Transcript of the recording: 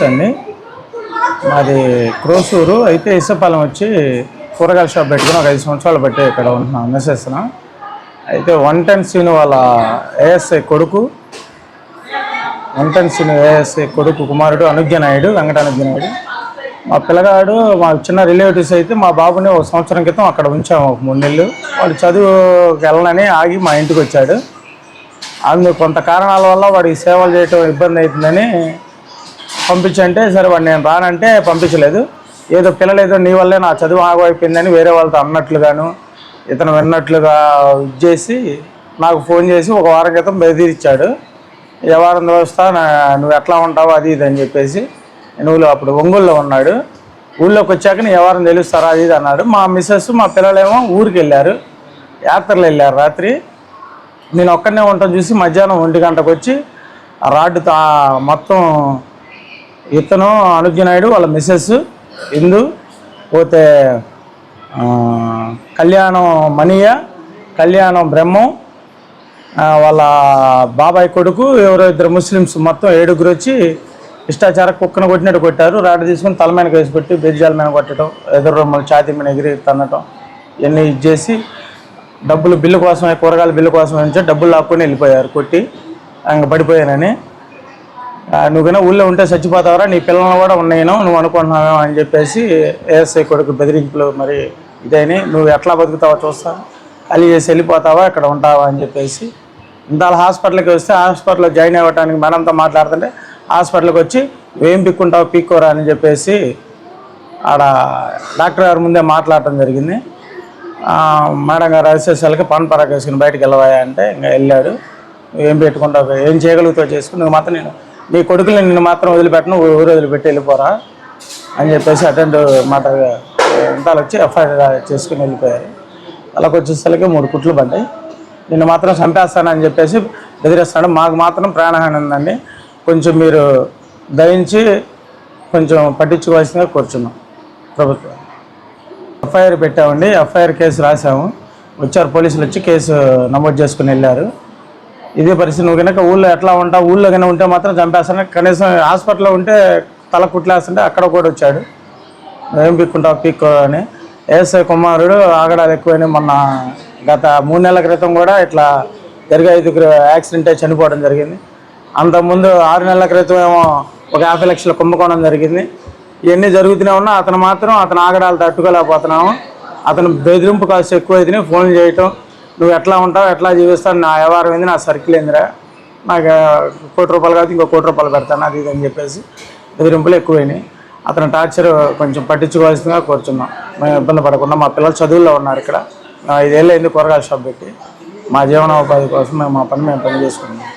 అండి. మాది క్రోసూరు. అయితే ఇసుపాలెం వచ్చి కూరగాయల షాప్ పెట్టుకుని ఒక 5 సంవత్సరాలు బట్టి ఇక్కడ ఉంటున్నాం మిస్సెస్న. అయితే 110 సీను వాళ్ళ ఏఎస్ఐ కొడుకు, 110 సీను ఏఎస్ఐ కొడుకు కుమారుడు అనుజ్ఞనాయుడు, వెంకట అనుజ్ఞనాయుడు. మా పిల్లగాడు మా చిన్న రిలేటివ్స్ అయితే మా బాబుని 1 సంవత్సరం క్రితం అక్కడ ఉంచాము, ఒక 3 నెలలు. వాడు చదువుకి వెళ్ళనని ఆగి మా ఇంటికి వచ్చాడు. అందుకు కొంత కారణాల వల్ల వాడికి సేవలు చేయటం ఇబ్బంది అవుతుందని పంపించంటే సరే వాడు నేను రానంటే పంపించలేదు. ఏదో పిల్లలు ఏదో నీ వల్లే నా చదువు ఆగైపోయిందని వేరే వాళ్ళతో అన్నట్లుగాను ఇతను విన్నట్లుగా చేసి నాకు ఫోన్ చేసి ఒక వారం క్రితం బెదిరించాడు. ఏ వారం వస్తా, నువ్వు ఎట్లా ఉంటావు అది ఇది అని చెప్పేసి. నువ్వు అప్పుడు ఒంగోలులో ఉన్నాడు. ఊళ్ళోకి వచ్చాక నీ ఏ వారం తెలుస్తారా అది ఇది అన్నాడు. మా మిస్సెస్ మా పిల్లలేమో ఊరికి వెళ్ళారు, యాత్రలు వెళ్ళారు. రాత్రి నేను ఒక్కడనే ఉంటాను చూసి మధ్యాహ్నం 1 గంటకు వచ్చి ఆ రాడ్డుతో మొత్తం ఇతను అనుజ్ఞనాయుడు వాళ్ళ మిస్సెస్ ఇందు పోతే కళ్యాణం మణియ, కళ్యాణం బ్రహ్మం, వాళ్ళ బాబాయ్ కొడుకు ఎవరో 2 ముస్లిమ్స్ మొత్తం 7 వచ్చి ఇష్టాచార కుక్కను కొట్టినట్టు కొట్టారు. రాడ్డు తీసుకుని తల మీద వేసి పెట్టి బెజ్జాల మీద కొట్టడం, ఎదురు రొమ్మలు ఛాతీ మీద ఎగిరి తన్నటం ఇవన్నీ ఇచ్చేసి డబ్బులు బిల్లు కోసమే, కూరగాయల బిల్లు కోసమే నుంచి డబ్బులు లాక్కొని వెళ్ళిపోయారు కొట్టి. ఇంక పడిపోయానని, నువ్వుకైనా ఊళ్ళో ఉంటే చచ్చిపోతావరా, నీ పిల్లలు కూడా ఉన్నాయేనో నువ్వు అనుకుంటున్నావేమో అని చెప్పేసి ఏఎస్ఐ కొడుకు బెదిరింపులు మరి ఇదైనా నువ్వు ఎట్లా బతుకుతావో చూస్తావు, ఖాళీ చేసి వెళ్ళిపోతావా ఇక్కడ ఉంటావా అని చెప్పేసి. ఇంత హాస్పిటల్కి వస్తే హాస్పిటల్లో జాయిన్ అవ్వడానికి మేడంతో మాట్లాడుతుంటే హాస్పిటల్కి వచ్చి ఏం పిక్కుంటావు పిక్కోరా అని చెప్పేసి ఆడ డాక్టర్ గారి ముందే మాట్లాడటం జరిగింది. మేడం గారు అరిసేసరికి పని పరాకు వేసుకుని బయటకు వెళ్ళవా అంటే ఇంకా వెళ్ళాడు. ఏం పెట్టుకుంటావు, ఏం చేయగలుగుతావు చేసుకుని, నువ్వు మాత్రం నేను నీ కొడుకుని నిన్ను మాత్రం వదిలిపెట్టను, ఊరు వదిలిపెట్టి వెళ్ళిపోరా అని చెప్పేసి అటెండ్ మాట ఇంతాలు వచ్చి ఎఫ్ఐఆర్ చేసుకుని వెళ్ళిపోయారు. అలాగ వచ్చేసరికి 3 కుట్లు పడ్డాయి. నిన్ను మాత్రం చంపేస్తానని చెప్పేసి బెదిరిస్తాడు. మాకు మాత్రం ప్రాణహాని ఉందండి, కొంచెం మీరు దయించి కొంచెం పట్టించుకోవాల్సిందిగా కూర్చున్నాం. ప్రభుత్వం ఎఫ్ఐఆర్ పెట్టామండి, ఎఫ్ఐఆర్ కేసు రాసాము. వచ్చారు పోలీసులు, వచ్చి కేసు నమోదు చేసుకుని వెళ్ళారు. ఇదే పరిస్థితి. నువ్వు కనుక ఊళ్ళో ఎట్లా ఉంటావు, ఊళ్ళో కనుక ఉంటే మాత్రం చంపేస్తాను, కనీసం హాస్పిటల్లో ఉంటే తల కుట్లేస్తుంటే అక్కడ కూడా వచ్చాడు. ఏం పిక్కుంటావు పిక్కో అని. ఏఎస్ఐ కుమారుడు ఆగడాలు ఎక్కువని మొన్న గత 3 నెలల క్రితం కూడా ఇట్లా జరిగే 5 యాక్సిడెంట్ అయి చనిపోవడం జరిగింది. అంతకుముందు 6 నెలల క్రితం ఏమో ఒక 50 లక్షల కుంభకోణం జరిగింది. ఇవన్నీ జరుగుతూనే ఉన్నా అతను మాత్రం అతను ఆగడాలు తట్టుకోలేకపోతున్నాము. అతను బెదిరింపు కాస్త ఎక్కువైతే ఫోన్ చేయటం, నువ్వు ఎట్లా ఉంటావు ఎట్లా జీవిస్తావు, నా వ్యవహారం ఏంది, నా సర్కిల్ ఏందిరా, నాకు ₹1 కోటి కాదు ఇంకో ₹1 కోటి పెడతాను అది ఇది అని చెప్పేసి బెదిరింపులు ఎక్కువైనాయి. అతను టార్చర్ కొంచెం పట్టించుకోవాల్సిందిగా కూర్చున్నాం. మేము ఇబ్బంది పడకుండా. మా పిల్లలు చదువుల్లో ఉన్నారు. ఇక్కడ 5 ఏళ్ళు అయింది కూరగాయల షాప్ పెట్టి. మా జీవనోపాధి కోసం మేము మా పని చేసుకున్నాం.